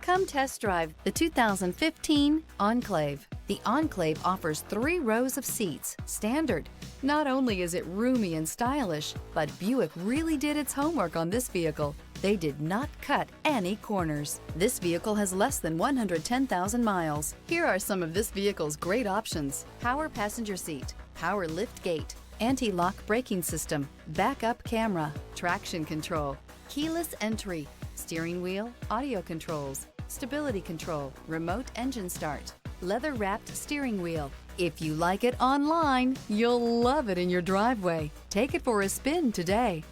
Come test drive the 2015 Enclave. The Enclave offers 3 rows of seats, standard. Not only is it roomy and stylish, but Buick really did its homework on this vehicle. They did not cut any corners. This vehicle has less than 110,000 miles. Here are some of this vehicle's great options: power passenger seat, power lift gate, anti-lock braking system, backup camera, traction control, keyless entry, steering wheel audio controls, stability control, remote engine start, leather-wrapped steering wheel. If you like it online, you'll love it in your driveway. Take it for a spin today.